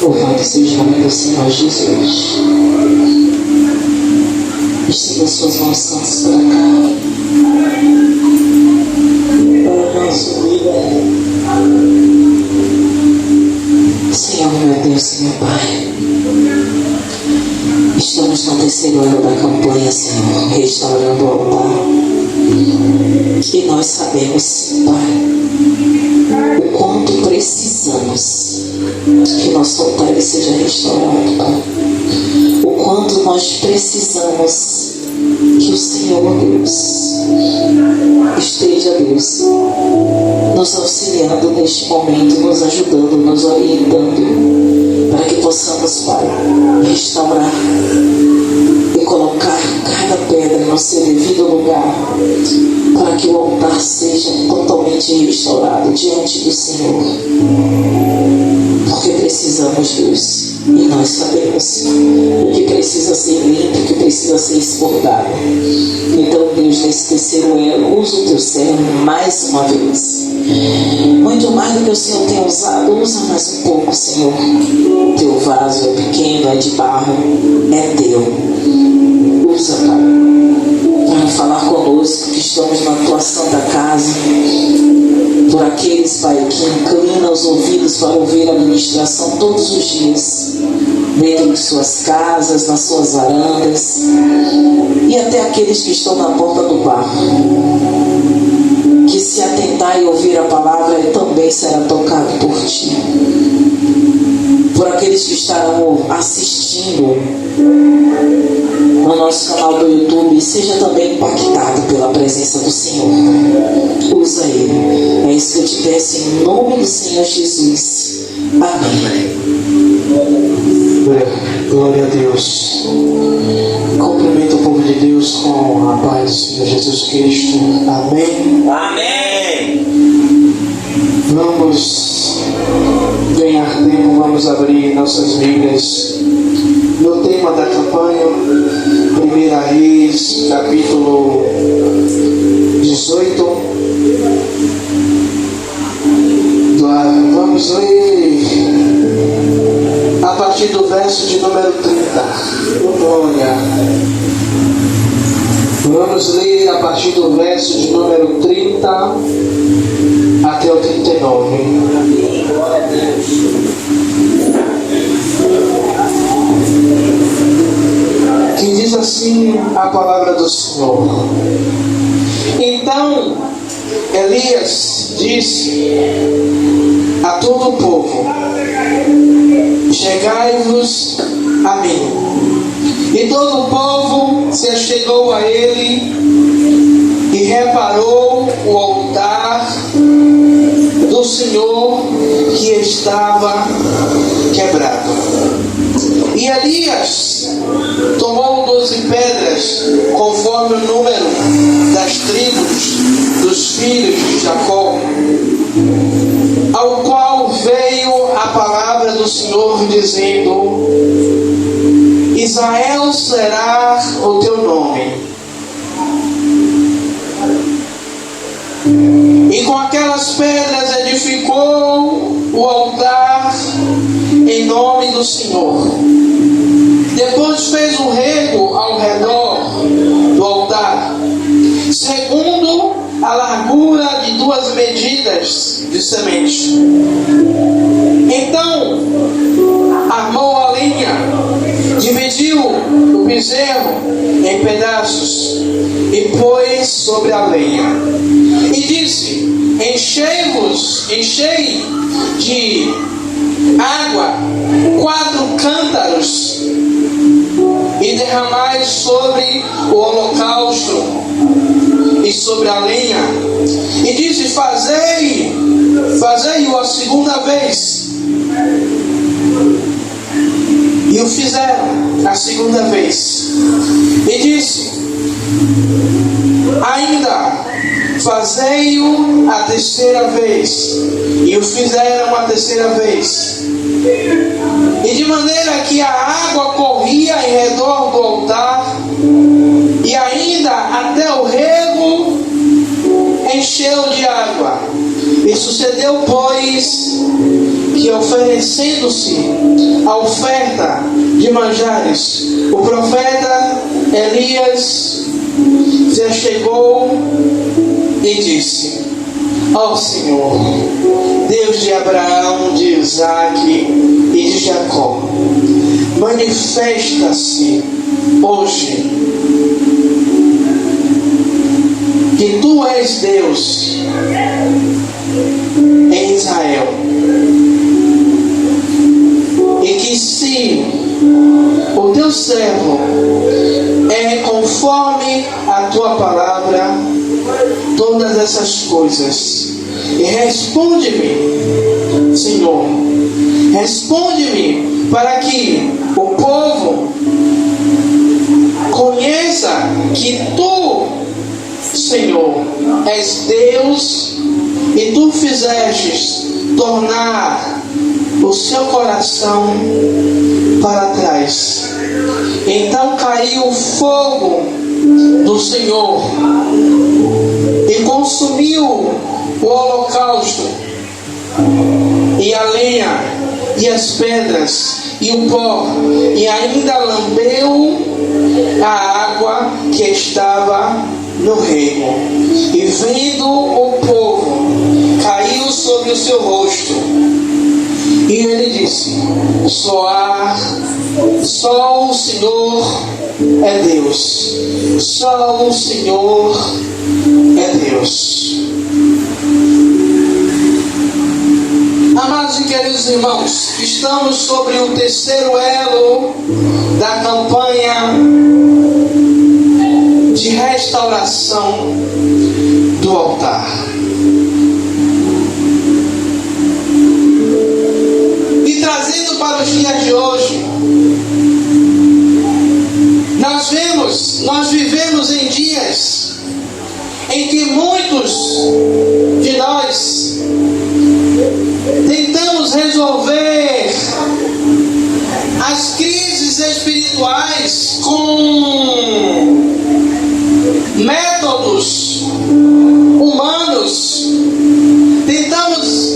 Louvado seja o nome do Senhor Jesus. Estenda suas mãos santas para cá, para a nossa vida. Senhor, meu Deus e meu Pai, estamos no terceiro ano da campanha, Senhor, restaurando o altar. E nós sabemos, Pai, o quanto precisamos que nosso altar ele seja restaurado, Pai. O quanto nós precisamos que o Senhor, Deus, esteja, Deus, nos auxiliando neste momento, nos ajudando, nos orientando, para que possamos, Pai, restaurar e colocar cada pedra no seu devido lugar, para que o altar seja totalmente restaurado diante do Senhor. Porque precisamos, Deus, e nós sabemos o que precisa ser limpo, o que precisa ser expurgado. Então, Deus, nesse terceiro elo, usa o teu servo mais uma vez. Muito mais do que o Senhor tem usado, usa mais um pouco, Senhor. O teu vaso é pequeno, é de barro, é teu. Usa, Pai, para falar conosco que estamos na tua santa casa. Por aqueles, Pai, que inclinam os ouvidos para ouvir a ministração todos os dias, dentro de suas casas, nas suas varandas, e até aqueles que estão na porta do bar, que se atentar e ouvir a palavra, ele também será tocado por ti. Por aqueles que estarão assistindo no nosso canal do YouTube, seja também impactado pela presença do Senhor. Usa ele. É isso que eu te peço em nome do Senhor Jesus. Amém. Glória a Deus. Cumprimento o povo de Deus com a paz do Senhor Jesus Cristo. Amém. Amém. Vamos ganhar tempo, vamos abrir nossas Bíblias no tema da campanha, 1 Reis, capítulo 18. Vamos ler a partir do verso de número 30. Glória. Vamos ler a partir do verso de número 30 até o 39. Que diz assim a palavra do Senhor. Então Elias disse a todo o povo: chegai-vos a mim. E todo o povo se achegou a ele e reparou o altar do Senhor que estava quebrado. E Elias tomou 12 pedras, conforme o número das tribos dos filhos de Jacó, ao qual veio a palavra do Senhor dizendo: Israel será o teu nome. E com aquelas pedras edificou o altar em nome do Senhor. Depois fez um rego ao redor do altar, segundo a largura de 2 medidas de semente. Então armou a lenha, dividiu o bezerro em pedaços e pôs sobre a lenha. E disse: enchei de água 4 cântaros e derramai sobre o holocausto e sobre a lenha. E disse: fazei-o a segunda vez. E o fizeram a segunda vez. E disse: ainda fazei-o a terceira vez. E o fizeram a terceira vez. E de maneira que a água corria em redor do altar, e ainda até o rego em encheu de água. E sucedeu, pois, que oferecendo-se a oferta de manjares, o profeta Elias se chegou e disse: ó Senhor, Deus de Abraão, de Isaque e de Jacó, manifesta-se hoje que tu és Deus em Israel, e que se o teu servo é conforme a tua palavra todas essas coisas. E responde-me, Senhor, responde-me, para que o povo conheça que tu, Senhor, és Deus, e tu fizestes tornar o seu coração para trás. Então caiu o fogo do Senhor e consumiu o holocausto, e a lenha, e as pedras, e o pó, e ainda lambeu a água que estava no rego. E vendo o povo, caiu sobre o seu rosto. E ele disse: só o Senhor é Deus. Só o Senhor é Deus. Amados e queridos irmãos, estamos sobre o terceiro elo da campanha de restauração do altar. E trazendo para os dias de hoje, nós vivemos em dias em que muitos de nós tentamos resolver as crises espirituais com métodos humanos. Tentamos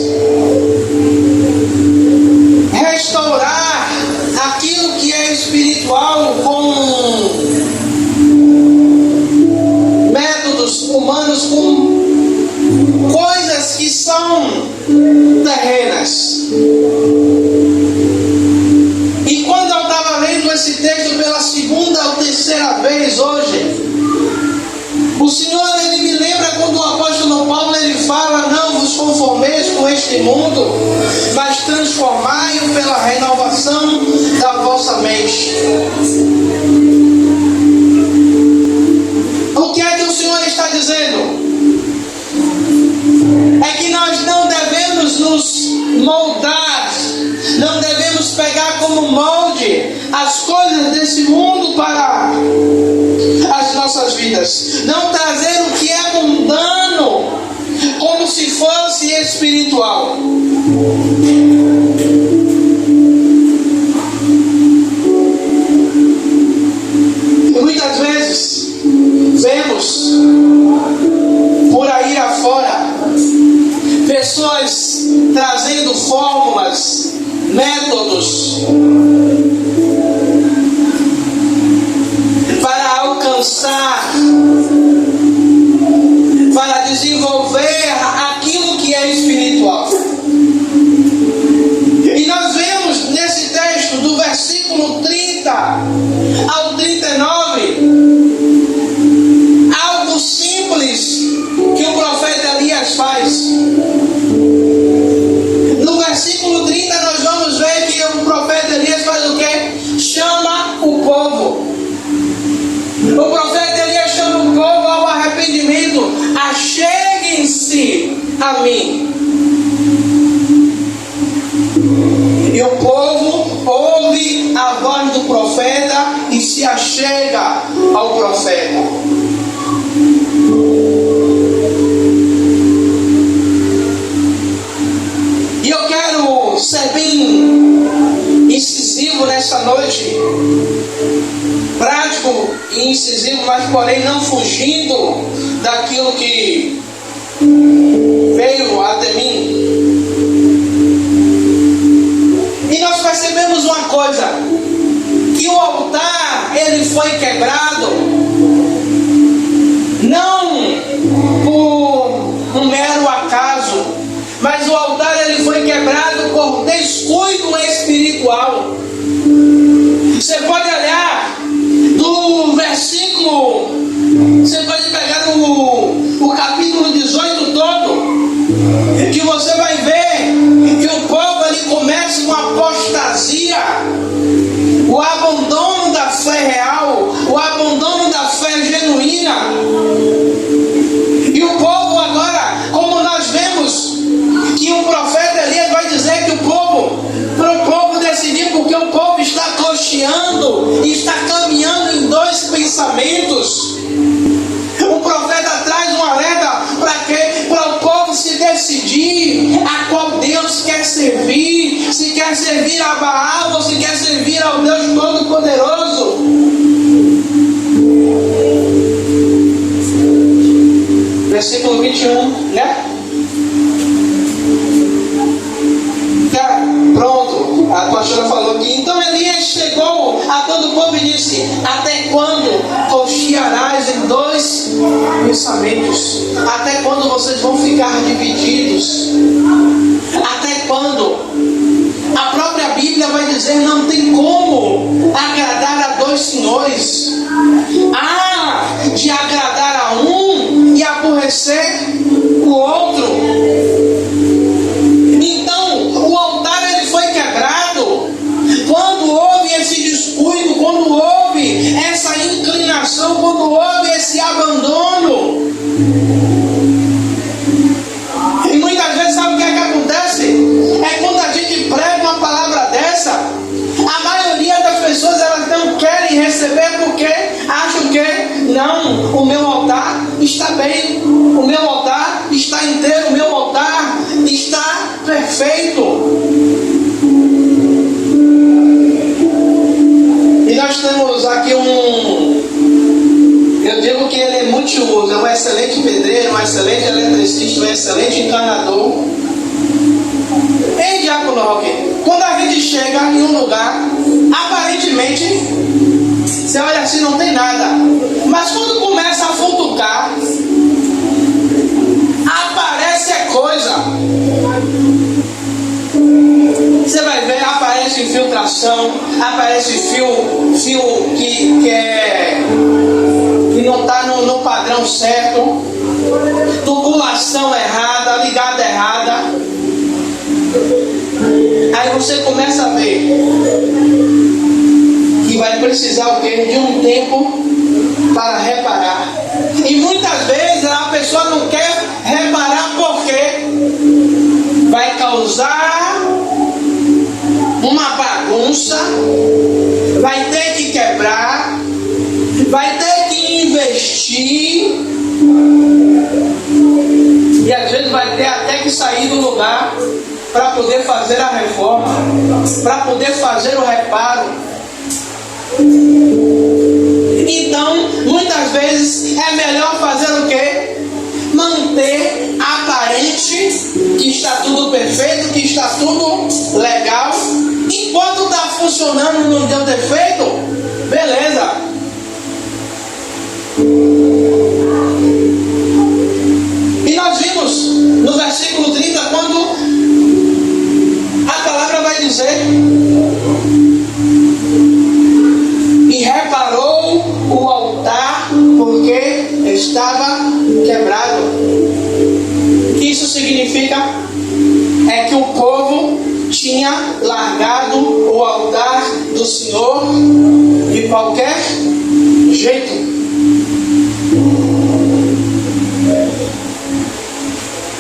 restaurar aquilo que é espiritual com métodos humanos, com coisas que são terrenas. E quando eu estava lendo esse texto pela segunda ou terceira vez hoje, o Senhor, ele me lembra quando o apóstolo Paulo, ele fala: não vos conformeis com este mundo, mas transformai-o pela renovação da vossa mente. O que é que o Senhor está dizendo? É que nós não devemos nos moldar, não devemos pegar como molde as coisas desse mundo para as nossas vidas, não trazer o que é mundano como se fosse espiritual. E muitas vezes vemos por aí afora pessoas trazendo fórmulas, métodos para alcançar, para desenvolver aquilo que é espiritual. E nós vemos nesse texto, do versículo 30 ao 39, algo simples que o profeta Elias faz. No versículo 30 nós vamos ver que o profeta Elias faz o quê? Chama o povo. O profeta Elias chama o povo ao arrependimento. Acheguem-se a mim. E o povo ouve a voz do profeta e se achega ao profeta. E eu quero ser bem incisivo nessa noite, prático e incisivo, mas porém não fugindo daquilo que veio até mim. E nós percebemos uma coisa, que o altar, ele foi quebrado, não por um mero acaso, mas o altar, ele foi quebrado por descuido espiritual. Você pode olhar do versículo, você pode pegar o capítulo 18 todo, que você vai ver que o povo, ele começa uma apostasia, o abandono da fé real, o abandono da fé genuína. E o povo agora, como nós vemos que o profeta Elias vai dizer que o povo, para o povo decidir, porque o povo está cocheando, está caminhando em dois pensamentos. O profeta traz um alerta para quê? Para o povo se decidir a qual Deus quer servir, se quer servir a Baal ou se quer servir ao Deus Todo-Poderoso. Versículo 21, né? Pronto, a pastora falou que então Elias chegou a todo o povo e disse: até quando cochearás em dois pensamentos? Até quando vocês vão ficar divididos? Até quando? A própria Bíblia vai dizer: não tem como agradar a dois senhores. De agradar a um e aborrecer o outro. Então, o altar, ele foi quebrado quando houve esse descuido, quando houve essa inclinação, quando houve esse abandono. E muitas vezes, sabe o que é que acontece? É quando a gente prega uma palavra dessa, a maioria das pessoas, elas não querem receber porque acham que não, o meu altar está bem, o meu altar está inteiro, o meu altar está perfeito. E nós temos aqui eu digo que ele é multiuso, é um excelente pedreiro, um excelente eletricista, um excelente encanador. Ei, Diácono Roque, quando a gente chega em um lugar, aparentemente, você olha assim, não tem nada. Mas quando começa a futucar, aparece a coisa. Você vai ver, aparece infiltração, aparece fio que não está no padrão certo, tubulação errada, ligada errada. Aí você começa a ver que vai precisar o quê? De um tempo para reparar. E muitas vezes a pessoa não quer reparar porque vai causar uma bagunça, vai ter que quebrar, vai ter que investir, e às vezes vai ter até que sair do lugar para poder fazer a reforma, para poder fazer o reparo. Então, muitas vezes é melhor fazer o quê? Manter aparente que está tudo perfeito, que está tudo legal. Enquanto está funcionando, não deu defeito, beleza. E nós vimos no versículo 30, quando a palavra vai dizer: e reparou o altar porque estava quebrado. O que isso significa? É que o povo tinha largado o altar do Senhor de qualquer jeito.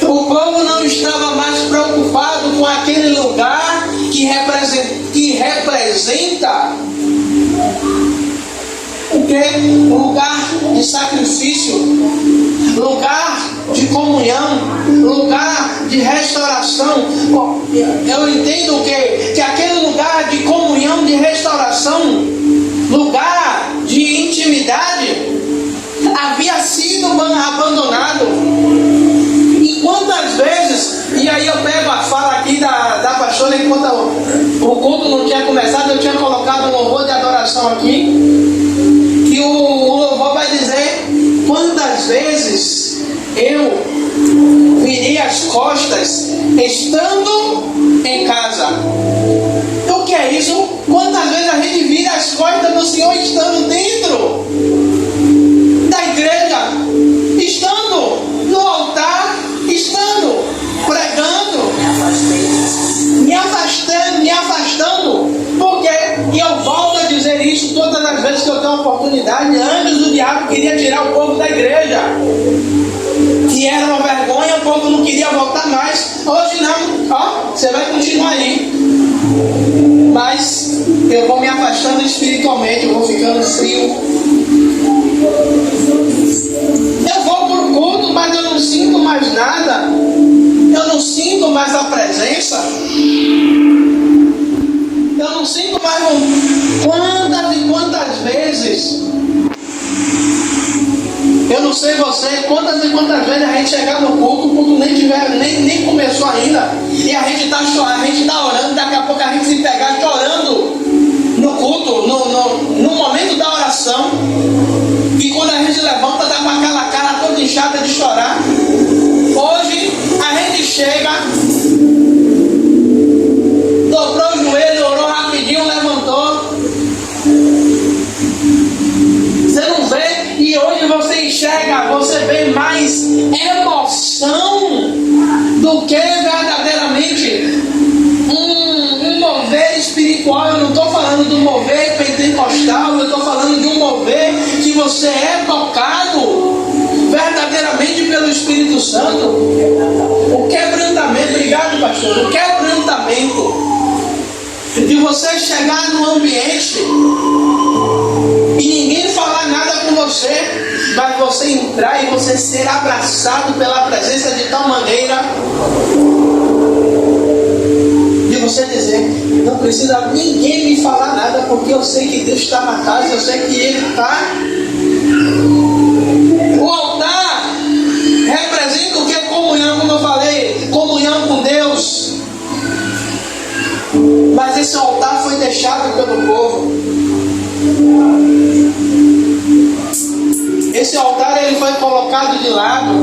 O povo não estava mais preocupado com aquele lugar que representa o quê? Lugar de sacrifício, lugar de comunhão, lugar de restauração. Eu entendo que aquele lugar de comunhão, de restauração, lugar de intimidade, havia sido abandonado. pastor, enquanto o culto não tinha começado, eu tinha colocado um louvor de adoração aqui. E o louvor vai dizer quantas vezes eu virei as costas estando em casa. O que é isso? Quantas vezes a gente vira as costas do Senhor estando dentro da igreja, estando no altar, estando pregando, me afastando, porque, e eu volto a dizer isso todas as vezes que eu tenho oportunidade, antes o diabo queria tirar o povo da igreja, que era uma vergonha, o povo não queria voltar mais. Hoje não, ó, você vai continuar aí, mas eu vou me afastando espiritualmente, eu vou ficando frio. Eu vou para o culto, mas eu não sinto mais nada, eu não sinto mais a presença, eu não sinto mais quantas e quantas vezes, eu não sei você, quantas e quantas vezes a gente chegar no culto, o culto nem começou ainda, e a gente está chorando, a gente está orando, daqui a pouco a gente se pegar chorando no culto, no momento da oração, e quando a gente levanta, dá com aquela cara toda inchada de chorar. Hoje a gente chega, dobrou o joelho, orou rapidinho, levantou. Você não vê, e hoje você enxerga, você vê mais emoção do que verdadeiramente um mover espiritual. Eu não estou falando do mover pentecostal, eu estou falando de um mover que você é tocado verdadeiramente pelo Espírito Santo. O quebrantamento, obrigado pastor, o quebrantamento de você chegar no ambiente e ninguém falar nada com você, mas você entrar e você ser abraçado pela presença de tal maneira de você dizer, não precisa ninguém me falar nada, porque eu sei que Deus está na casa, eu sei que Ele está. O altar representa o que? Comunhão, como eu falei, comunhão com Deus. Mas esse altar foi deixado pelo povo. Esse altar ele foi colocado de lado.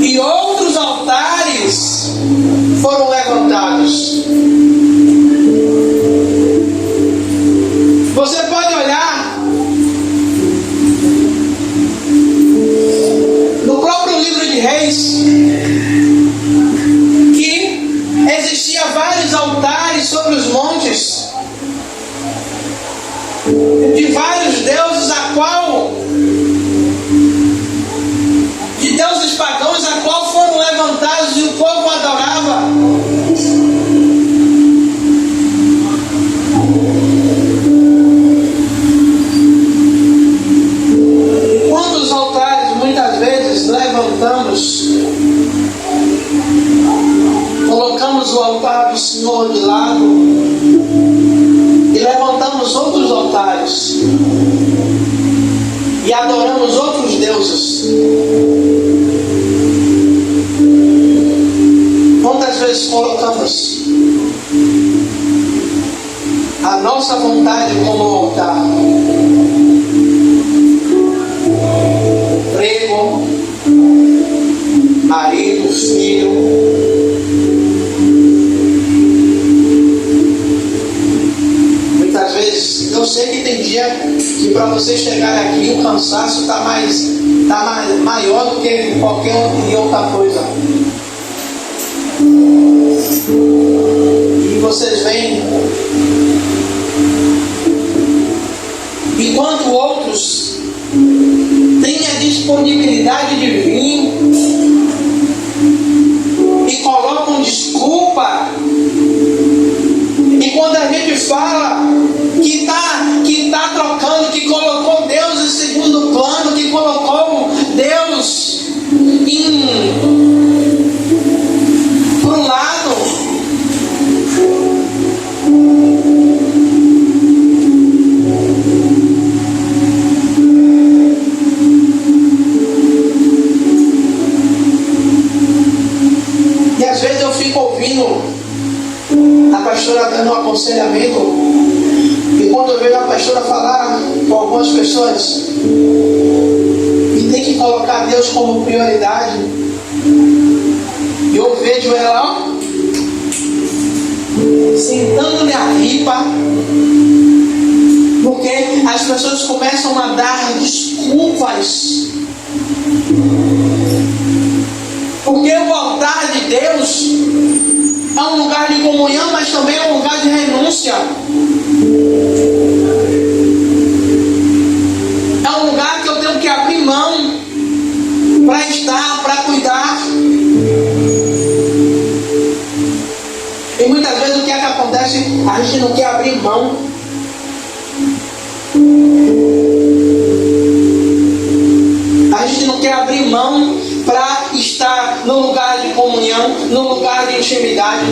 E outros altares foram levantados. Você pode olhar no próprio livro de Reis que existia vários altares sobre os montes de vários deuses de deuses pagãos a qual foram levantados e o povo adorava. Quantos altares muitas vezes levantamos, colocamos o altar do Senhor de lado e levantamos outros altares e adoramos outros deuses. Quantas vezes colocamos a nossa vontade como altar? Emprego, marido, filho. Muitas vezes, eu sei que tem dia que para você chegar aqui o cansaço está maior do que qualquer outra coisa. E vocês veem, enquanto outros têm a disponibilidade de vir e colocam desculpa, e quando a gente fala que tá trocando, que colocou Deus em segundo plano, que colocou Deus por um lado, aconselhamento. E quando eu vejo a pastora falar com algumas pessoas que tem que colocar Deus como prioridade, eu vejo ela, ó, sentando-lhe a ripa, porque as pessoas começam a dar desculpas. Porque o altar de Deus é um lugar de comunhão, mas também é um lugar de renúncia. É um lugar que eu tenho que abrir mão para estar, para cuidar. E muitas vezes o que é que acontece? A gente não quer abrir mão. A gente não quer abrir mão para estar no lugar de comunhão, no lugar de intimidade.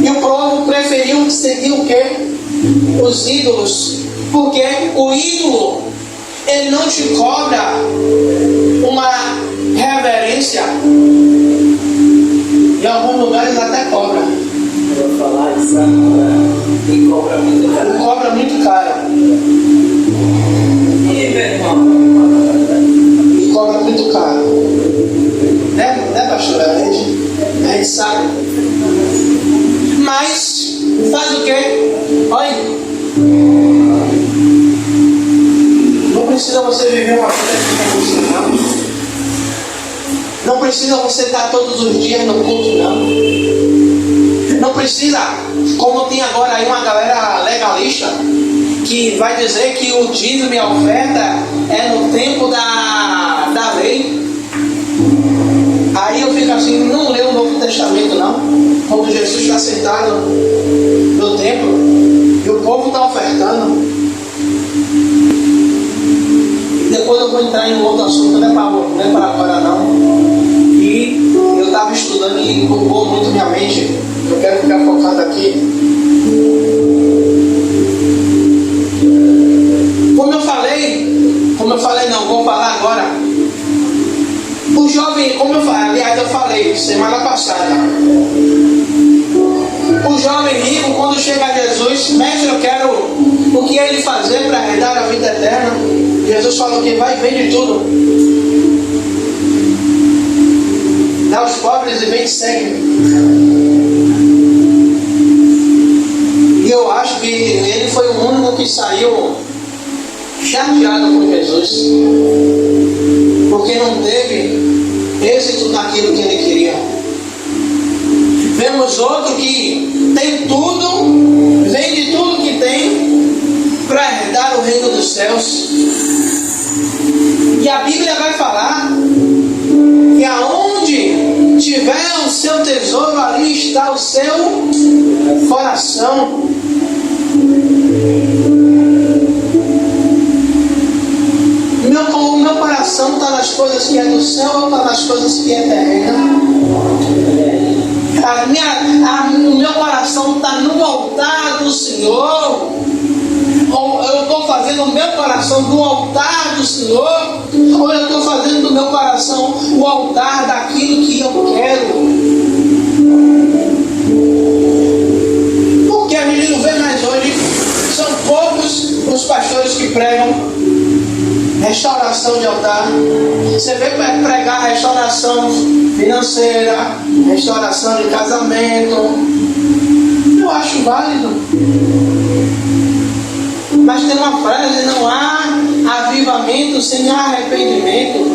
E o povo preferiu seguir o quê? Os ídolos. Porque o ídolo, ele não te cobra uma reverência. Em alguns lugares até cobra. Eu vou falar isso agora. E cobra muito caro. E cobra muito caro. E meu irmão? E cobra muito caro. Né, pastor? A gente sabe. Mas faz o quê? Olha. Não precisa você viver uma vida não. Não precisa você estar todos os dias no culto, não. Não precisa, como tem agora aí uma galera legalista, que vai dizer que o dízimo e a oferta é no tempo da lei. Aí eu fico assim, não lê o Novo Testamento não, quando Jesus está sentado no templo e o povo está ofertando. Depois eu vou entrar em um outro assunto, não é para agora não. E eu estava estudando e ocupou muito minha mente. Eu quero ficar focado aqui. Como eu falei não, vou falar agora. O jovem, como eu falei, aliás eu falei semana passada. O jovem rico, quando chega a Jesus, mestre, eu quero o que ele fazer para herdar a vida eterna. Jesus falou que vai, vende tudo, dá aos pobres e vem e segue. E eu acho que ele foi o único que saiu chateado com Jesus, porque não teve êxito naquilo que ele queria. Vemos outro que tem tudo, vende tudo que tem para herdar o reino dos céus. E a Bíblia vai falar que aonde tiver o seu tesouro, ali está o seu coração. O meu coração está nas coisas que é do céu ou está nas coisas que é terrena? O meu coração está no altar do Senhor? Ou eu estou fazendo o meu coração do altar do Senhor? Ou eu estou fazendo do meu coração o altar daquilo que eu quero? Porque a gente não vê mais hoje. São poucos os pastores que pregam restauração de altar. Você vê pregar restauração financeira, restauração de casamento. Eu acho válido. Mas tem uma frase: não há avivamento sem arrependimento.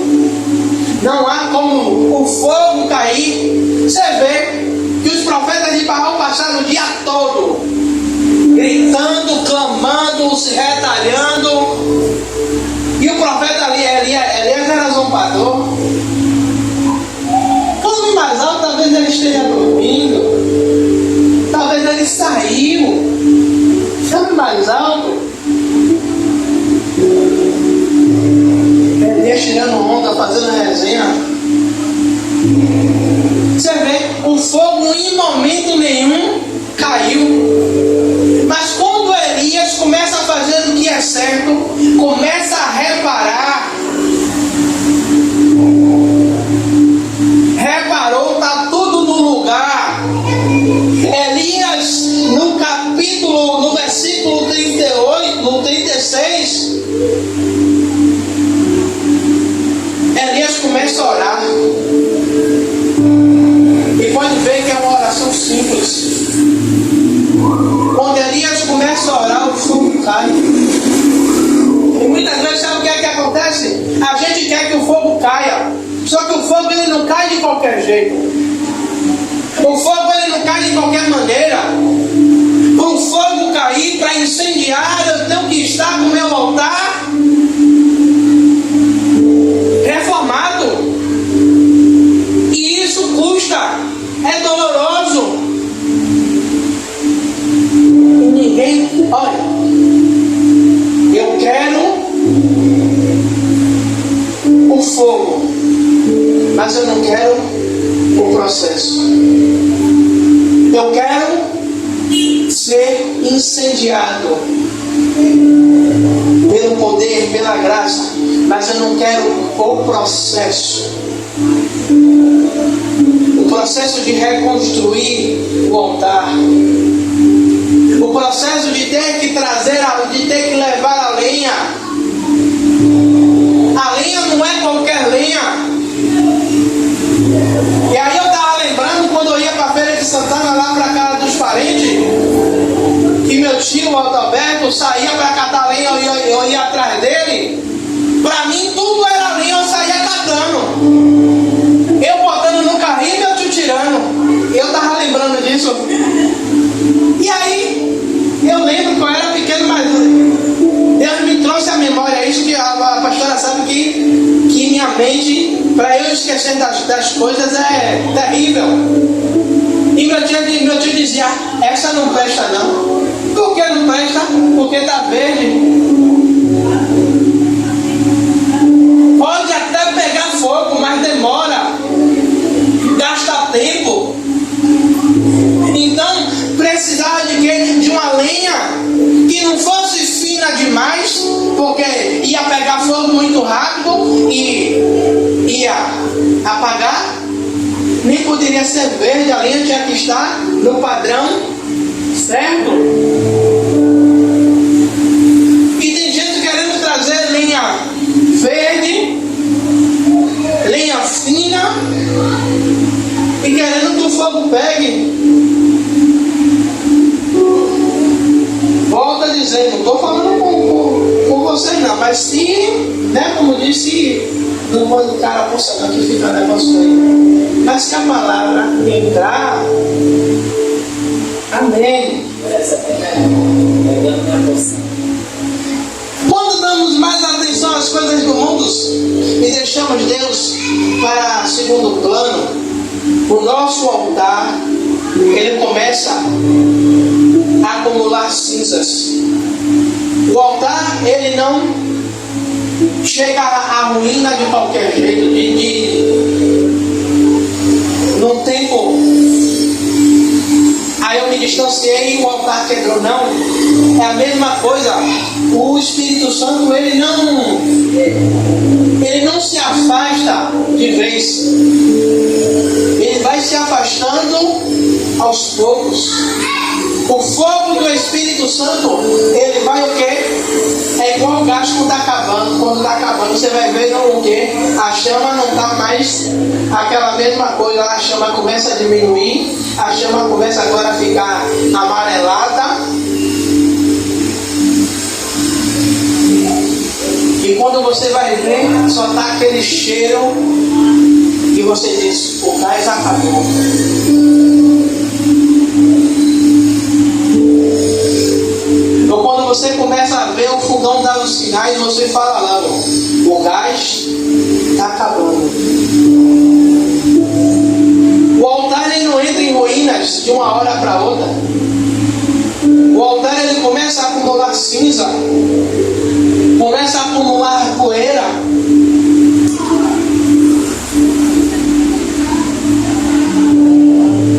Não há como o fogo cair. Você vê que os profetas de Baal passaram o dia todo gritando, clamando, se retalhando. E o profeta ali, Elias era zombador. Falando mais alto, talvez ele esteja dormindo. Talvez ele saiu. Falando mais alto. Elias tirando onda, fazendo resenha. Você vê, o fogo em momento nenhum caiu. Mas quando Elias começa a fazer o que é certo, começa a reparar, reparou, está tudo no lugar. Elias, no ele não cai de qualquer jeito. O fogo ele não cai de qualquer maneira. Para o fogo cair, para incendiar, eu tenho que estar com o meu altar reformado. E isso custa, é doloroso. E ninguém, olha, eu quero o fogo, mas eu não quero o processo. Eu quero ser incendiado pelo poder, pela graça, mas eu não quero o processo. O processo de reconstruir o altar. O processo de ter que trazer, de ter que levar a lenha. A lenha não é qualquer lenha. E aí eu estava lembrando quando eu ia para a Feira de Santana, lá para a casa dos parentes, que meu tio, o Adalberto, saía para catar lenha, eu ia atrás dele. Para mim tudo era lenha, eu saía catando. Eu botando no carrinho e meu tio tirando. Eu estava lembrando disso. E aí, eu lembro que eu era pequeno, mas Deus me trouxe à memória isso, que a pastora sabe que minha mente, para eu esquecer das coisas, é terrível. E meu tio dizia, essa não presta não. Por que não presta? Porque está verde. Pode até pegar fogo, mas demora. Gasta tempo. Então, precisava de quê? De uma lenha que não fosse fina demais, porque ia pegar fogo muito rápido e ia apagar. Nem poderia ser verde, a lenha tinha que estar no padrão certo. E tem gente querendo trazer lenha verde, lenha fina, e querendo que o fogo pegue. Volta dizendo, não estou falando com vocês não, mas se, né, como disse, não pode o cara não que fica negócio aí. Mas se a palavra entrar, amém. Quando damos mais atenção às coisas do mundo e deixamos Deus para segundo plano, o nosso altar, ele começa a acumular cinzas. O altar, ele não chega à ruína de qualquer jeito, num tempo. Aí eu me distanciei e o altar quebrou. Não, é a mesma coisa. O Espírito Santo, ele não se afasta de vez. Ele vai se afastando aos poucos. O fogo do Espírito Santo, ele vai o quê? É igual o gás quando está acabando. Quando está acabando, você vai ver o quê? A chama não está mais aquela mesma coisa. A chama começa a diminuir. A chama começa agora a ficar amarelada. E quando você vai ver, só está aquele cheiro. E você diz, o gás acabou. Então quando você começa a ver o fogão dar os sinais, você fala lá, o gás está acabando. O altar ele não entra em ruínas de uma hora para outra. O altar ele começa a acumular cinza, começa a acumular poeira.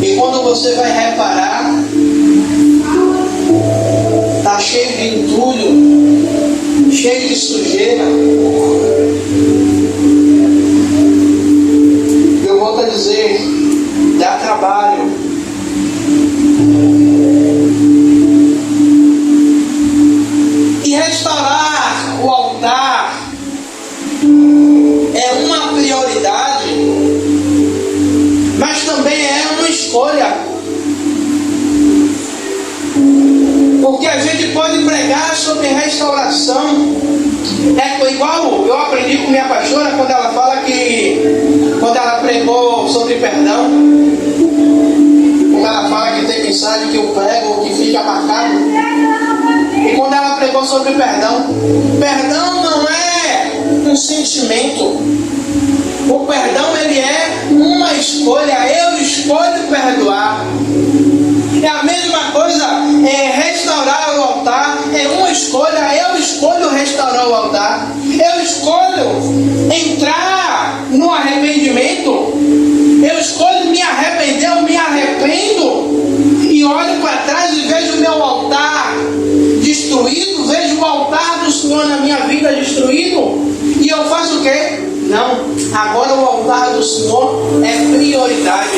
E quando você vai reparar, está cheio de entulho, cheio de sujeira. Eu volto a dizer, dá trabalho. E restaurar o altar é uma prioridade, mas também é uma escolha. Porque a gente pode pregar sobre restauração. É igual eu aprendi com minha pastora quando ela fala que quando ela pregou sobre perdão, quando ela fala que tem mensagem que eu prego ou que fica marcado, e quando ela pregou sobre perdão, perdão não é um sentimento, o perdão ele é uma escolha, eu escolho perdoar. É a mesma coisa, restaurar o altar, é uma escolha, eu escolho restaurar o altar, eu escolho entrar no arrependimento, eu escolho me arrepender, eu me arrependo e olho para trás e vejo o meu altar destruído, vejo o altar do Senhor na minha vida destruído, e eu faço o quê? Não, agora o altar do Senhor é prioridade.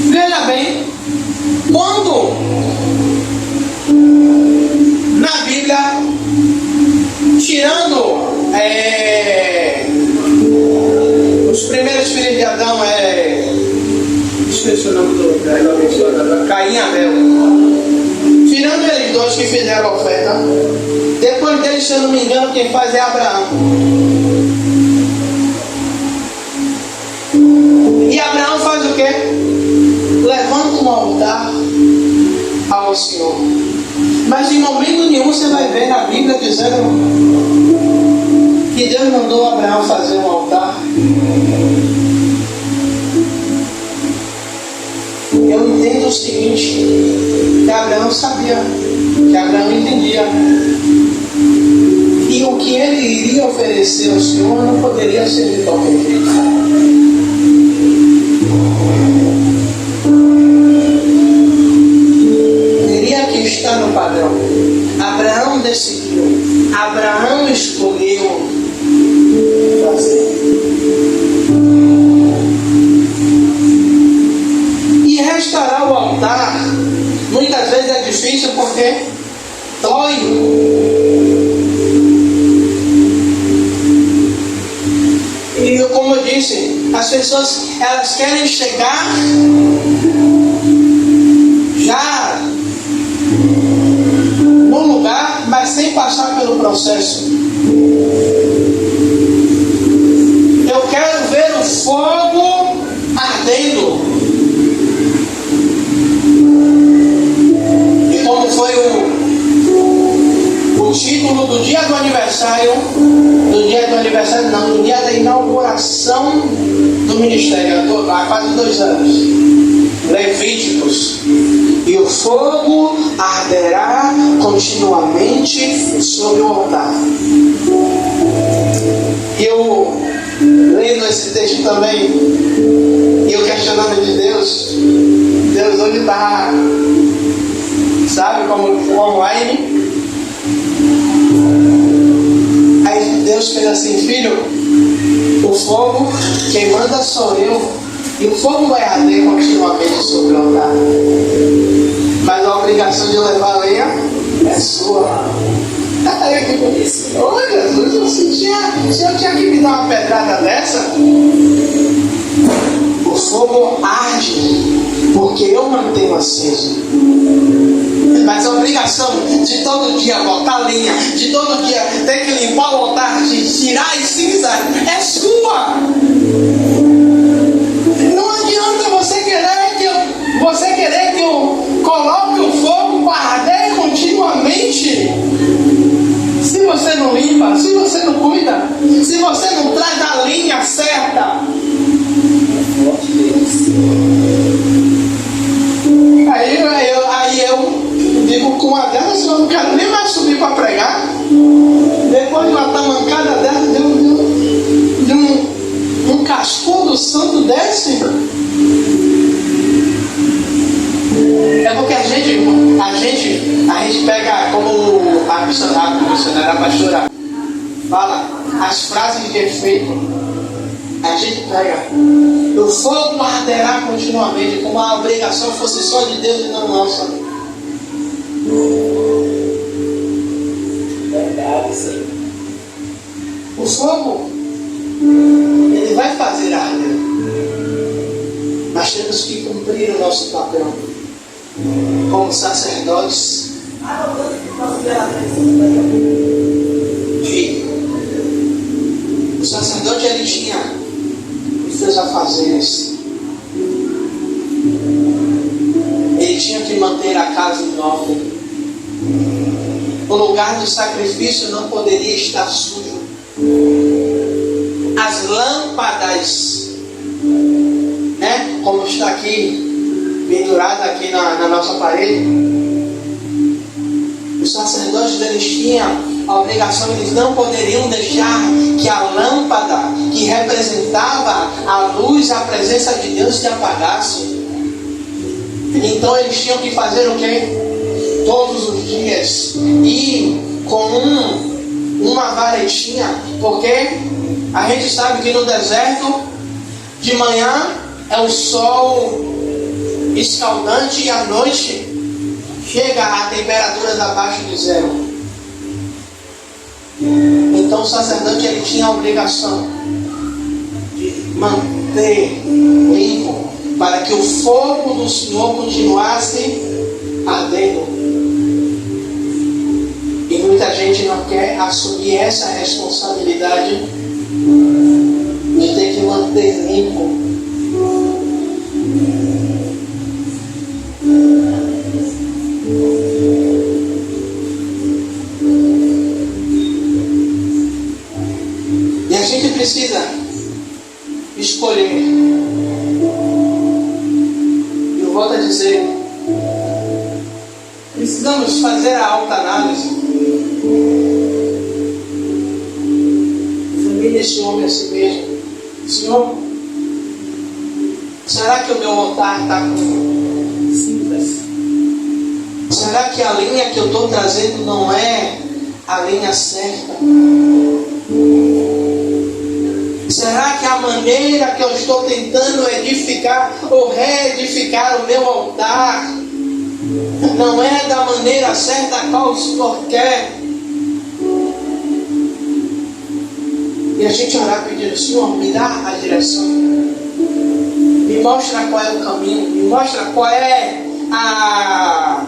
Veja bem, quando na Bíblia, tirando os primeiros filhos de Adão, esqueci o nome do Caim e Abel, tirando eles dois que fizeram a oferta, depois deles, se eu não me engano, quem faz é Abraão. E Abraão faz o quê? Levanta um altar ao Senhor. Mas em momento nenhum você vai ver na Bíblia dizendo que Deus mandou Abraão fazer um altar. Eu entendo o seguinte, que Abraão sabia, que Abraão entendia, e o que ele iria oferecer ao Senhor não poderia ser de qualquer jeito. Está no padrão. Abraão decidiu, Abraão escolheu fazer. E restaurar o altar muitas vezes é difícil porque dói. E como eu disse, as pessoas elas querem chegar já no lugar, mas sem passar pelo processo. Eu quero ver o fogo ardendo. E como foi o título do dia do aniversário, do dia da inauguração do ministério, há quase 2 anos. Levíticos. E o fogo arderá continuamente sobre o altar. Eu, lendo esse texto também, eu questionando de Deus, onde está? Sabe como online? Aí Deus fez assim, filho, o fogo, quem manda sou eu. E o fogo vai arder continuamente sobre o altar. Mas a obrigação de levar a lenha é sua. Aí eu disse, ô Jesus, se eu tinha que me dar uma pedrada dessa, o fogo arde, porque eu mantenho aceso. Mas a obrigação de todo dia botar lenha, de todo dia ter que limpar o altar, de tirar as cinzas, é sua. Não adianta você querer que eu coloque o fogo para arder continuamente. Se você não limpa, se você não cuida, se você não traz a linha certa. Aí eu digo com uma dessas, eu não quero nem mais subir para pregar. Depois de uma tamancada dessa, de um cascudo santo desce. É porque a gente pega, como a missionária, a pastora fala, as frases de efeito. A gente pega, o fogo arderá continuamente, como a obrigação fosse só de Deus e não nossa. Verdade, sim. O fogo, ele vai fazer arder. Nós temos que cumprir o nosso papel como sacerdotes sacerdote ele tinha os seus afazeres. Ele tinha que manter a casa em ordem. O lugar de sacrifício não poderia estar sujo. As lâmpadas, né, como está aqui, pendurada aqui na nossa parede, os sacerdotes eles tinham a obrigação, eles não poderiam deixar que a lâmpada que representava a luz, a presença de Deus se apagasse. Então eles tinham que fazer o quê? Todos os dias ir com uma varetinha, porque a gente sabe que no deserto de manhã é o sol escaldante e à noite chega a temperaturas abaixo de zero. Então o sacerdote ele tinha a obrigação de manter limpo para que o fogo do Senhor continuasse ardendo. E muita gente não quer assumir essa responsabilidade de ter que manter limpo. E a gente precisa escolher. Eu volto a dizer, precisamos fazer a autoanálise. Examine esse homem a si mesmo. Senhor, será que o meu altar está com cinzas? Será que a linha que eu estou trazendo não é a linha certa? Será que a maneira que eu estou tentando edificar ou reedificar o meu altar não é da maneira certa a qual o Senhor quer? E a gente orar pedindo, Senhor, me dá a direção. Me mostra qual é o caminho. Me mostra qual é a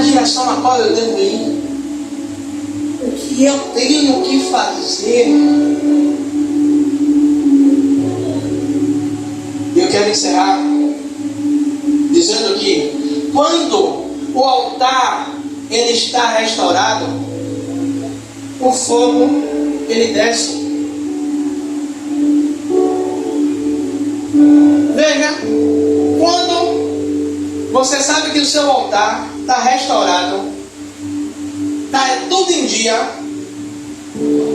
direção na qual eu devo ir. O que eu tenho que fazer. Eu quero encerrar dizendo que quando o altar ele está restaurado, o fogo ele desce. Veja, quando você sabe que o seu altar está restaurado, está tudo em dia,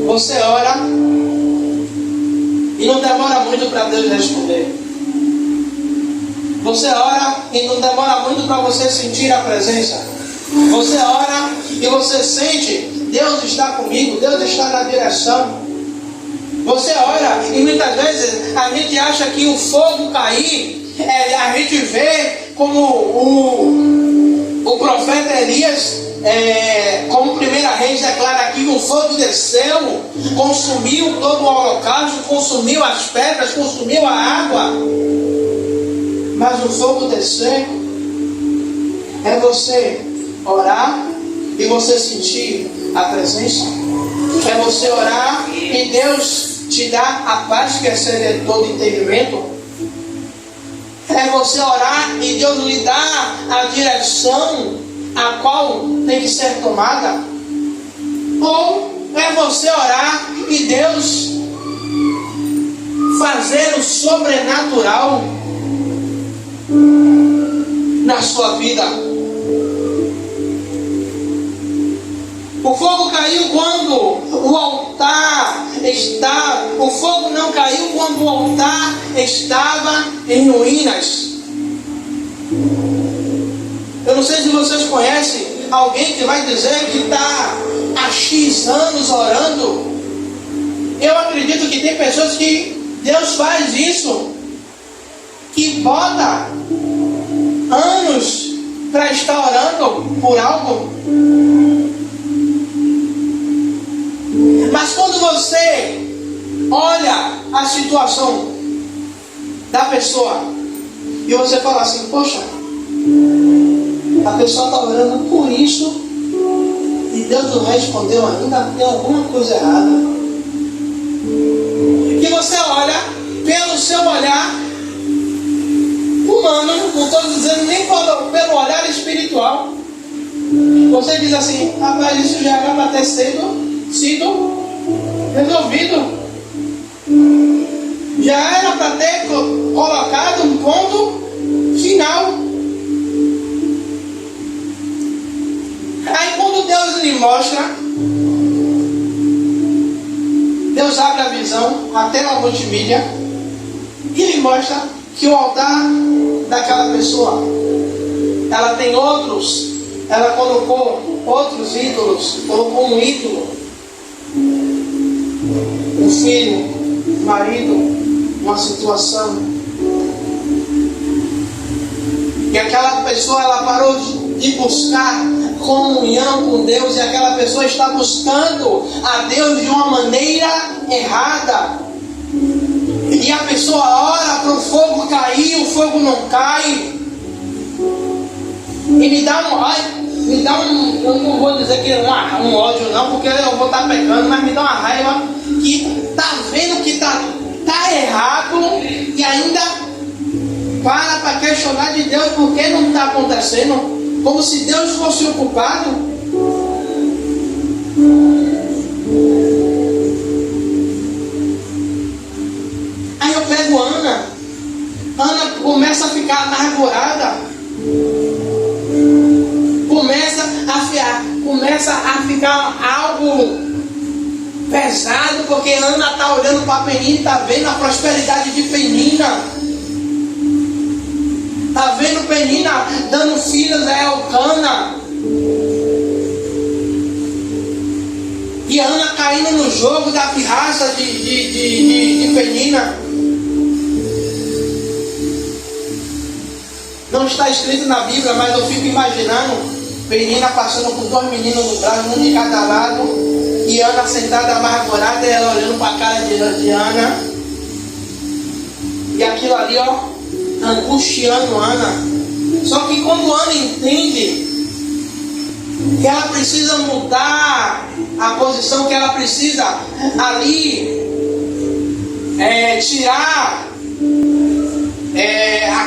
você ora e não demora muito para Deus responder. Você ora e não demora muito para você sentir a presença. Você ora e você sente, Deus está comigo, Deus está na direção. Você ora e muitas vezes a gente acha que o fogo cair, a gente vê como o profeta Elias, como 1 Reis declara aqui, o fogo desceu, consumiu todo o holocausto, consumiu as pedras, consumiu a água. Mas o fogo descer é você orar e você sentir a presença. É você orar e Deus te dá a paz que excede todo entendimento. É você orar e Deus lhe dá a direção a qual tem que ser tomada. Ou é você orar e Deus fazer o sobrenatural na sua vida. O fogo caiu quando o altar estava. O fogo não caiu quando o altar estava em ruínas. Eu não sei se vocês conhecem alguém que vai dizer que está há X anos orando. Eu acredito que tem pessoas que Deus faz isso, que bota anos para estar orando por algo. Mas quando você olha a situação da pessoa e você fala assim, poxa, a pessoa está orando por isso e Deus não respondeu ainda, tem alguma coisa errada. Que você olha, pelo seu olhar humano, não estou dizendo nem pelo olhar espiritual, você diz assim: rapaz, isso já era para ter sido resolvido, já era para ter colocado um ponto final. Aí quando Deus lhe mostra, Deus abre a visão, a tela multimídia, e lhe mostra que o altar daquela pessoa, ela tem outros, ela colocou outros ídolos, colocou um ídolo, um filho, um marido, uma situação. E aquela pessoa, ela parou de buscar comunhão com Deus, e aquela pessoa está buscando a Deus de uma maneira errada. E a pessoa ora para o fogo cair, o fogo não cai. E me dá eu não vou dizer que um ódio não, porque eu vou estar pecando, mas me dá uma raiva que está vendo que está errado e ainda para questionar de Deus por que não está acontecendo, como se Deus fosse o culpado. Aí eu pego Ana começa a ficar amargurada, começa a ficar algo pesado, porque Ana está olhando para Penina, está vendo a prosperidade de Penina, está vendo Penina dando filhos a Elcana, e Ana caindo no jogo da pirraça de Penina. Não está escrito na Bíblia, mas eu fico imaginando Penina passando com 2 meninos no braço, um de cada lado, e Ana sentada amargurada, e ela olhando para a cara de Ana, e aquilo ali, ó, angustiando Ana. Só que quando Ana entende que ela precisa mudar a posição, que ela precisa ali tirar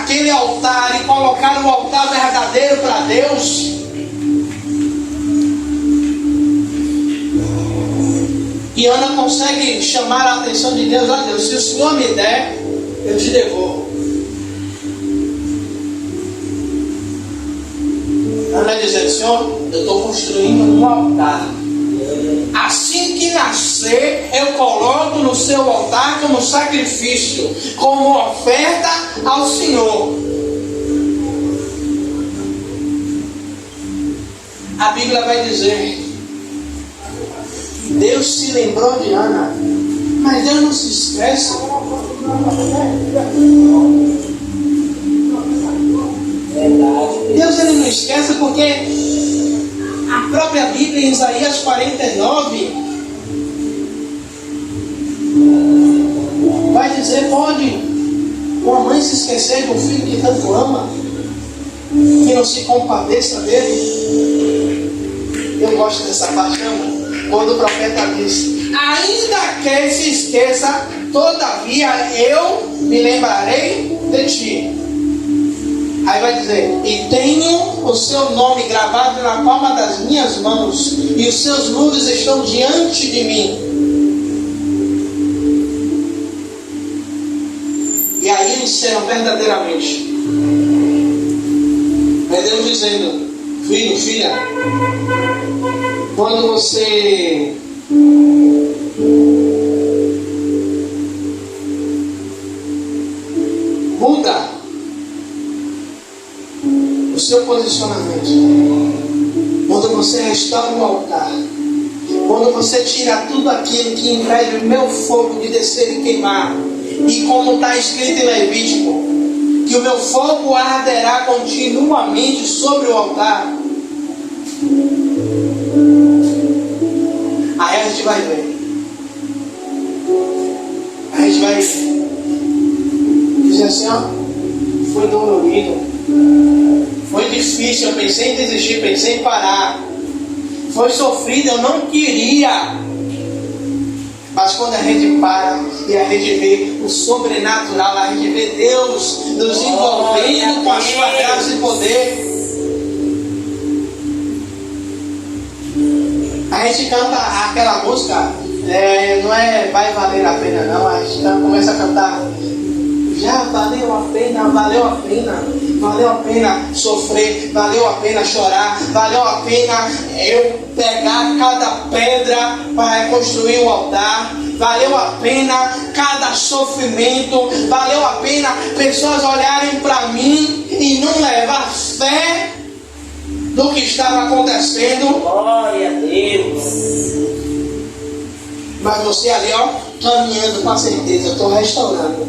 aquele altar e colocar o altar verdadeiro para Deus, e Ana consegue chamar a atenção de Deus. Ó Deus, se o Senhor me der, eu te devolvo. Ana dizendo: Senhor, eu estou construindo um altar. Assim que nascer, eu coloco no seu altar como sacrifício, como oferta ao Senhor. A Bíblia vai dizer: Deus se lembrou de Ana, mas Deus não se esquece. Deus ele não esquece, porque a própria Bíblia, em Isaías 49, vai dizer: pode uma mãe se esquecer de um filho que tanto ama, que não se compadeça dele? Eu gosto dessa parte, quando o profeta diz: ainda que se esqueça, todavia eu me lembrarei de ti. Aí vai dizer: e tenho o seu nome gravado na palma das minhas mãos, e os seus nomes estão diante de mim. E aí eles serão verdadeiramente. É Deus dizendo: filho, filha, quando você muda o seu posicionamento, quando você restaura o altar, quando você tira tudo aquilo que impede o meu fogo de descer e queimar, e como está escrito em Levítico, que o meu fogo arderá continuamente sobre o altar, aí a gente vai ver. A gente vai dizer assim: ó, foi dolorido, foi difícil, eu pensei em desistir, pensei em parar, Foi sofrido, eu não queria. Mas quando a gente para e a gente vê o sobrenatural, a gente vê Deus nos envolvendo com a sua graça e poder. A gente canta aquela música, não é vai valer a pena não, a gente começa a cantar, já valeu a pena, valeu a pena, valeu a pena sofrer, valeu a pena chorar, valeu a pena eu pegar cada pedra para reconstruir o altar, valeu a pena cada sofrimento, valeu a pena pessoas olharem para mim e não levar fé do que estava acontecendo. Glória a Deus. Mas você ali, ó, caminhando com a certeza, eu estou restaurando.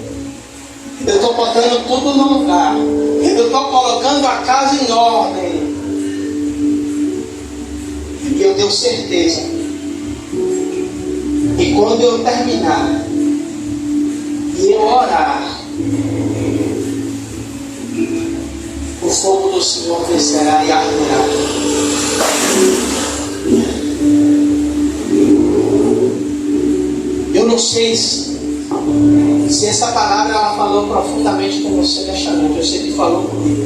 Eu estou botando tudo no lugar. Eu estou colocando a casa em ordem. E eu tenho certeza. E quando eu terminar e eu orar, o fogo do Senhor descerá e arderá. Eu não sei se essa palavra ela falou profundamente com você nesta noite. Eu sei que falou comigo.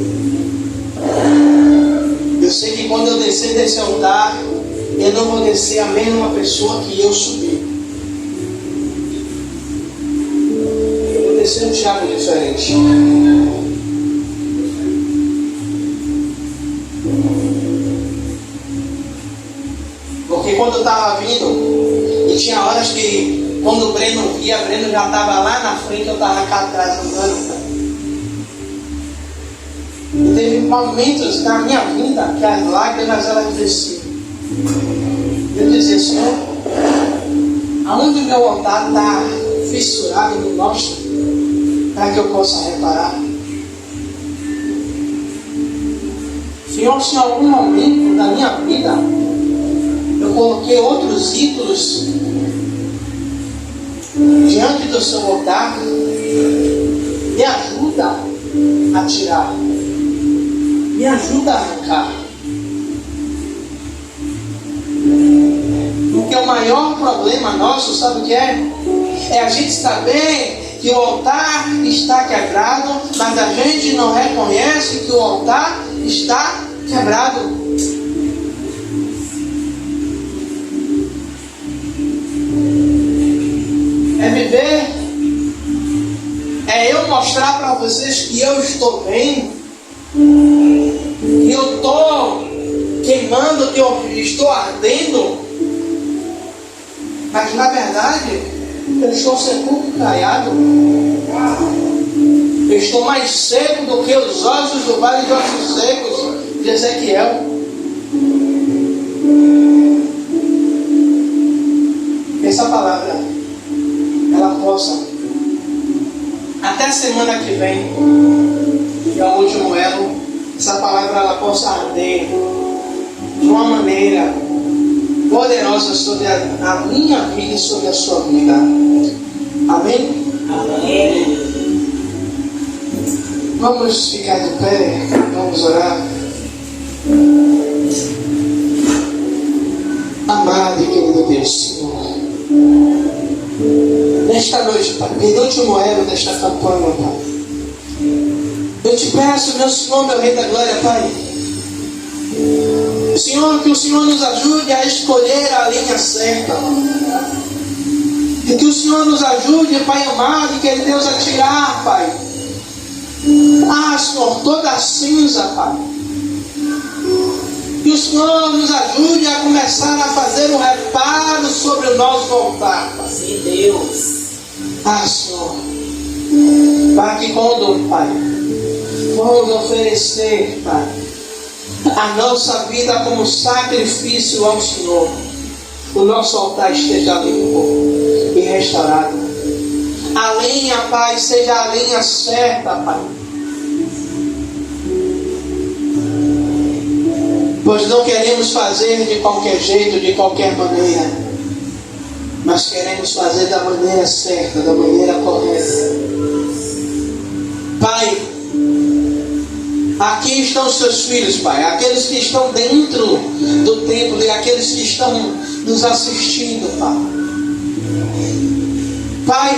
Eu sei que quando eu descer desse altar, eu não vou descer a mesma pessoa que eu subi. Eu vou descer um diabo diferente. Porque quando eu estava vindo, e tinha horas que quando o Breno via, o Breno já estava lá na frente, eu estava cá atrás andando. E teve momentos na minha vida que as lágrimas elas desciam. Eu dizia, Senhor, aonde o meu altar está fissurado no nosso, para que eu possa reparar. Senhor, se em algum momento da minha vida eu coloquei outros ídolos diante do seu altar, me ajuda a tirar, me ajuda a arrancar. Porque o maior problema nosso, sabe o que é? É a gente saber que o altar está quebrado, mas a gente não reconhece que o altar está quebrado. É viver, é eu mostrar para vocês que eu estou bem, que eu estou queimando, que eu estou ardendo, mas na verdade eu estou sepulcro caiado, eu estou mais seco do que os ossos do vale de ossos secos de Ezequiel. Essa palavra ela possa, até semana que vem, que é o último elo, essa palavra ela possa arder de uma maneira poderosa sobre a minha vida e sobre a sua vida. Amém? Amém. Vamos ficar de pé, vamos orar. Amado e querido Deus, Senhor, nesta noite, Pai, penúltimo elo desta campanha, Pai, eu te peço, meu Senhor, meu Rei da Glória, Pai, Senhor, que o Senhor nos ajude a escolher a linha certa, e que o Senhor nos ajude, Pai amado, que Deus, a tirar, Pai, Senhor, toda a cinza, Pai. Que o Senhor nos ajude a começar a fazer um reparo sobre o nosso altar, Pai. Sim, Deus. Senhor, para que quando, Pai, vamos oferecer, Pai, a nossa vida como sacrifício ao Senhor, o nosso altar esteja limpo e restaurado. A lenha, Pai, seja a lenha certa, Pai. Pois não queremos fazer de qualquer jeito, de qualquer maneira, mas queremos fazer da maneira certa, da maneira correta. Pai, Aqui estão os seus filhos, Pai, aqueles que estão dentro do templo e aqueles que estão nos assistindo, Pai. Pai,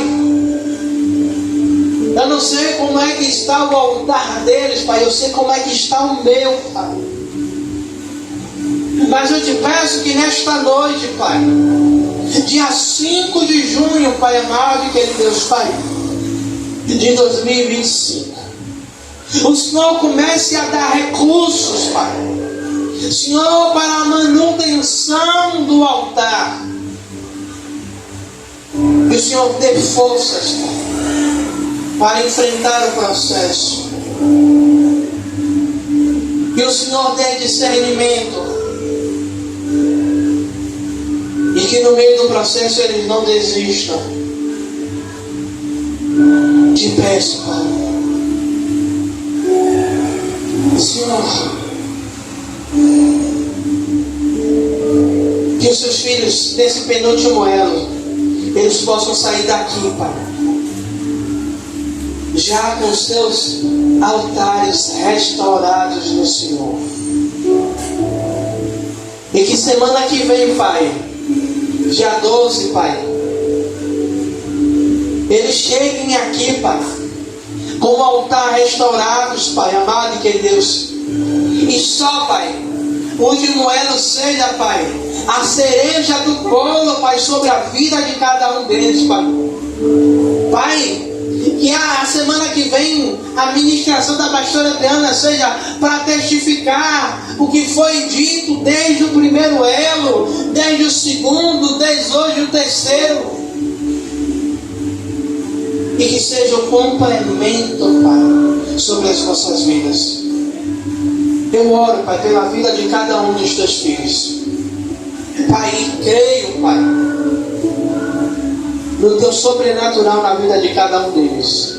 eu não sei como é que está o altar deles, Pai, eu sei como é que está o meu, Pai. Mas eu te peço que nesta noite, Pai, dia 5 de junho, Pai amado e querido Deus, Pai, de 2025, o Senhor comece a dar recursos, Pai, Senhor, para a manutenção do altar. Que o Senhor dê forças, Pai, para enfrentar o processo. Que o Senhor dê discernimento. E que no meio do processo eles não desistam. Te peço, Pai. Senhor, que os seus filhos desse penúltimo elo, eles possam sair daqui, Pai, já com os seus altares restaurados no Senhor. E que semana que vem, Pai, dia 12, Pai, eles cheguem aqui, Pai, com o altar restaurados, Pai, amado e querido Deus. E só, Pai, o último elo seja, Pai, a cereja do bolo, Pai, sobre a vida de cada um deles, Pai. Pai, que a semana que vem a ministração da pastora Adriana seja para testificar o que foi dito desde o primeiro elo, desde o segundo, desde hoje o terceiro. E que seja o complemento, Pai, sobre as nossas vidas. Eu oro, Pai, pela vida de cada um dos teus filhos. Pai, e creio, Pai, no teu sobrenatural na vida de cada um deles.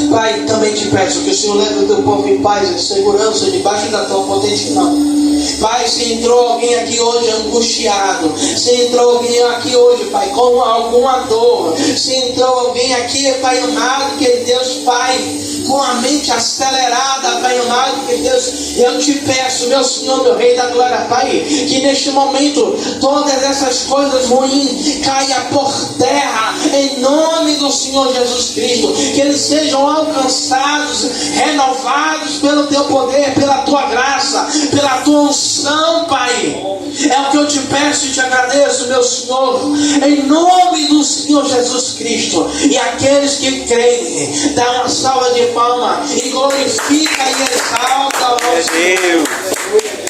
Pai, também te peço que o Senhor leve o teu povo em paz e segurança debaixo da tua potente mão. Pai, se entrou alguém aqui hoje angustiado, se entrou alguém aqui hoje, Pai, com alguma dor, se entrou alguém aqui, Pai amado, que Deus, Pai, com a mente acelerada, Pai amado, que Deus, eu te peço, meu Senhor, meu Rei da Glória, Pai, que neste momento todas essas coisas ruins caia por terra, em nome do Senhor Jesus Cristo, que eles sejam alcançados, renovados pelo teu poder, pela tua graça, pela tua unção, Pai. É o que eu te peço e te agradeço, meu Senhor, em nome do Senhor Jesus Cristo. E aqueles que creem, dá uma salva de palmas e glorifica e exalta o nosso Deus.